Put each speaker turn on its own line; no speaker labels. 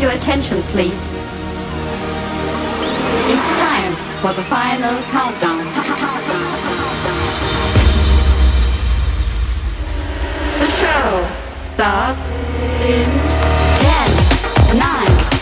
your attention, please. It's time for the final countdown. The show starts in 10, 9,